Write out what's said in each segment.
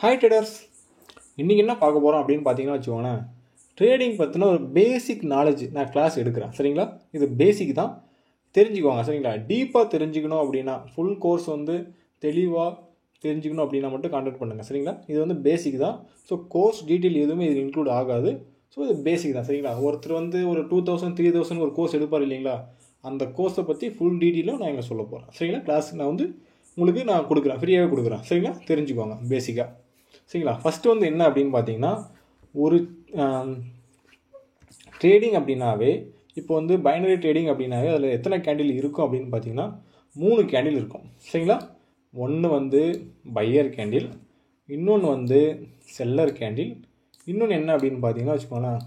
Hi traders, இன்றைக்கி என்ன பார்க்க போகிறோம் அப்படின்னு பார்த்தீங்கன்னா வச்சுக்கோங்களேன், ட்ரேடிங் பற்றின ஒரு பேசிக் நாலேஜ் நான் கிளாஸ் எடுக்கிறேன். சரிங்களா? இது பேசிக் தான், தெரிஞ்சுக்கோங்க. சரிங்களா? டீப்பாக தெரிஞ்சுக்கணும் அப்படின்னா, ஃபுல் கோர்ஸ் வந்து தெளிவாக தெரிஞ்சுக்கணும் அப்படின்னா மட்டும் கான்டாக்ட் பண்ணுங்கள். சரிங்களா? இது வந்து பேசிக் தான். ஸோ கோர்ஸ் டீட்டெயில் எதுவுமே இது இன்க்ளூட் ஆகாது. ஸோ இது பேசிக் தான். சரிங்களா? ஒருத்தர் வந்து ஒரு 2000 3000 ஒரு கோர்ஸ் எடுப்பார் இல்லைங்களா, அந்த கோர்ஸை பற்றி ஃபுல் டீட்டெயிலும் நான் இங்கே சொல்ல போகிறேன். சரிங்களா? கிளாஸ் நான் வந்து உங்களுக்கு நான் கொடுக்குறேன், ஃப்ரீயாகவே கொடுக்குறேன். சரிங்களா? தெரிஞ்சுக்கோங்க பேசிக்காக. சரிங்களா? ஃபஸ்ட்டு வந்து என்ன அப்படின்னு பார்த்தீங்கன்னா, ஒரு ட்ரேடிங் அப்படின்னாவே, இப்போ வந்து பைனரி ட்ரேடிங் அப்படின்னாவே அதில் எத்தனை கேண்டில் இருக்கும் அப்படின்னு பார்த்தீங்கன்னா 3 கேண்டில் இருக்கும். சரிங்களா? ஒன்று வந்து பையர் கேண்டில், இன்னொன்று வந்து செல்லர் கேண்டில், இன்னொன்று என்ன அப்படின்னு பார்த்தீங்கன்னா வச்சுக்கோங்களேன்,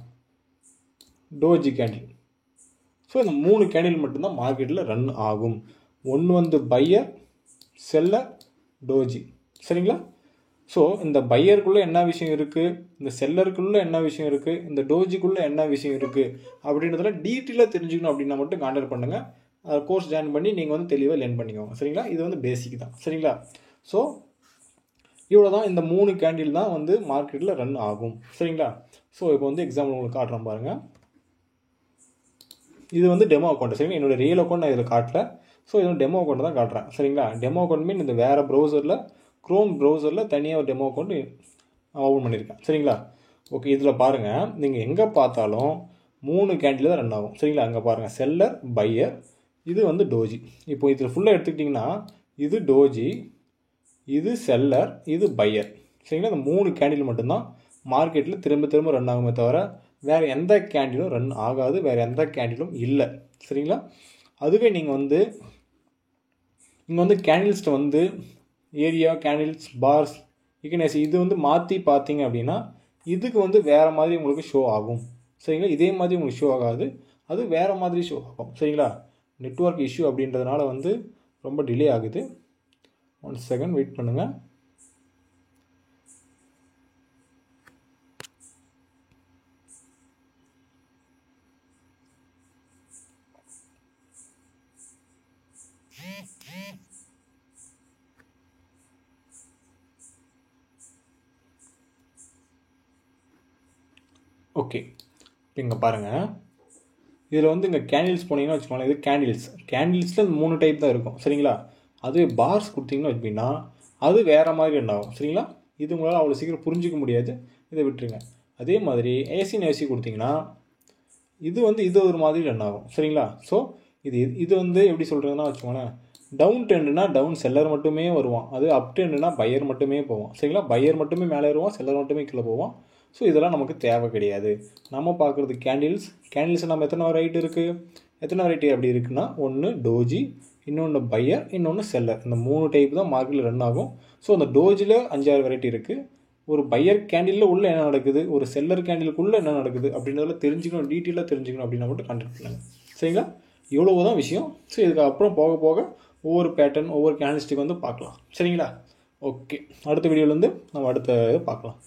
டோஜி கேண்டில். ஸோ இந்த 3 கேண்டில் மட்டும்தான் மார்க்கெட்டில் ரன் ஆகும். ஒன்று வந்து பையர், செல்லர், டோஜி. சரிங்களா? ஸோ இந்த பையருக்குள்ளே என்ன விஷயம் இருக்குது, இந்த செல்லருக்குள்ளே என்ன விஷயம் இருக்குது, இந்த டோஜிக்குள்ளே என்ன விஷயம் இருக்குது அப்படின்றதுல டீட்டெயிலாக தெரிஞ்சுக்கணும் அப்படின்னா மட்டும் கான்டாக்ட் பண்ணுங்கள். கோர்ஸ் ஜாயின் பண்ணி நீங்கள் வந்து தெளிவாக லேர்ன் பண்ணிக்கோங்க. சரிங்களா? இது வந்து பேசிக் தான். சரிங்களா? ஸோ இவ்வளோ தான், இந்த 3 கேண்டில் தான் வந்து மார்க்கெட்டில் ரன் ஆகும். சரிங்களா? ஸோ இப்போ வந்து எக்ஸாம்பிள் உங்களுக்கு காட்டுறேன் பாருங்கள். இது வந்து டெமோ அக்கௌண்ட். சரிங்களா? என்னோடய ரியல் அக்கௌண்ட் நான் இதில் காட்டல. ஸோ இது வந்து டெமோ அக்கௌண்ட் தான் காட்டுறேன். சரிங்களா? டெமோ அக்கௌண்ட் மீன் இந்த வேறு ப்ரௌசரில், க்ரோம் ப்ரௌசரில் தனியாக ஒரு டெமோ அக்கௌண்ட் ஓப்பன் பண்ணியிருக்கேன். சரிங்களா? ஓகே, இதில் பாருங்கள், நீங்கள் எங்கே பார்த்தாலும் 3 கேண்டில் தான் ரன் ஆகும். சரிங்களா? அங்கே பாருங்கள், செல்லர், பையர், இது வந்து டோஜி. இப்போ இதில் ஃபுல்லாக எடுத்துக்கிட்டிங்கன்னா இது டோஜி, இது செல்லர், இது பையர். சரிங்களா? இந்த 3 கேண்டில் மட்டும்தான் மார்க்கெட்டில் திரும்ப திரும்ப ரன் ஆகுமே தவிர வேறு எந்த கேண்டிலும் ரன் ஆகாது, வேறு எந்த கேண்டிலும் இல்லை. சரிங்களா? அதுவே நீங்கள் வந்து இங்கே வந்து கேண்டில்ஸ்ட்டை வந்து ஏரியா, கேண்டில்ஸ், பார்ஸ், இக்கனேசி இது வந்து மாற்றி பார்த்தீங்க அப்படின்னா இதுக்கு வந்து வேறு மாதிரி உங்களுக்கு ஷோ ஆகும். சரிங்களா? இதே மாதிரி உங்களுக்கு ஷோ ஆகாது, அது வேறு மாதிரி ஷோ ஆகும். சரிங்களா? நெட்வொர்க் இஷ்யூ அப்படின்றதுனால வந்து ரொம்ப டிலே ஆகுது. 1 செகண்ட் வெயிட் பண்ணுங்கள். ஓகே, இப்போ இங்கே பாருங்கள், இதில் வந்து இங்கே கேண்டில்ஸ் போனீங்கன்னா வச்சுக்கோங்களேன், இது கேண்டில்ஸில் 3 டைப் தான் இருக்கும். சரிங்களா? அதுவே பார்ஸ் கொடுத்தீங்கன்னா அப்படின்னா அது வேறு மாதிரி ரன் ஆகும். சரிங்களா? இது உங்களால் அவ்வளோ சீக்கிரம் புரிஞ்சிக்க முடியாது, இதை விட்டுருங்க. அதே மாதிரி ஏசி கொடுத்தீங்கன்னா இது வந்து இது ஒரு மாதிரி ரன் ஆகும். சரிங்களா? ஸோ இது வந்து எப்படி சொல்கிறதுனா வச்சுக்கோங்களேன், டவுன் ட்ரெண்டுனா டவுன் செல்லர் மட்டுமே வருவான், அது அப் ட்ரெண்டுனா பையர் மட்டுமே போவான். சரிங்களா? பையர் மட்டுமே மேலே வருவான், செல்லர் மட்டுமே கீழே போவான். ஸோ இதெல்லாம் நமக்கு தேவை கிடையாது. நம்ம பார்க்குறது கேண்டில்ஸ் நம்ம எத்தனை வெரைட்டி இருக்குது, எத்தனை வெரைட்டி அப்படி இருக்குன்னா, ஒன்று டோஜி, இன்னொன்று பையர், இன்னொன்று செல்லர். இந்த 3 டைப் தான் மார்க்கெட்டில் ரன் ஆகும். ஸோ அந்த டோஜியில் 5-6 வெரைட்டி இருக்குது. ஒரு பையர் கேண்டிலில் உள்ளே என்ன நடக்குது, ஒரு செல்லர் கேண்டிலுக்குள்ளே என்ன நடக்குது அப்படின்றதில் தெரிஞ்சுக்கணும், டீட்டெயிலாக தெரிஞ்சுக்கணும் அப்படின்னா மட்டும் கான்டாக்ட் பண்ணுங்கள். சரிங்களா? இவ்வளோ தான் விஷயம். ஸோ இதுக்கப்புறம் போக போக ஒவ்வொரு பேட்டர்ன், ஒவ்வொரு கேண்டில்ஸ்டிக் வந்து பார்க்கலாம். சரிங்களா? ஓகே, அடுத்த வீடியோவில் வந்து நம்ம அடுத்த பார்க்கலாம்.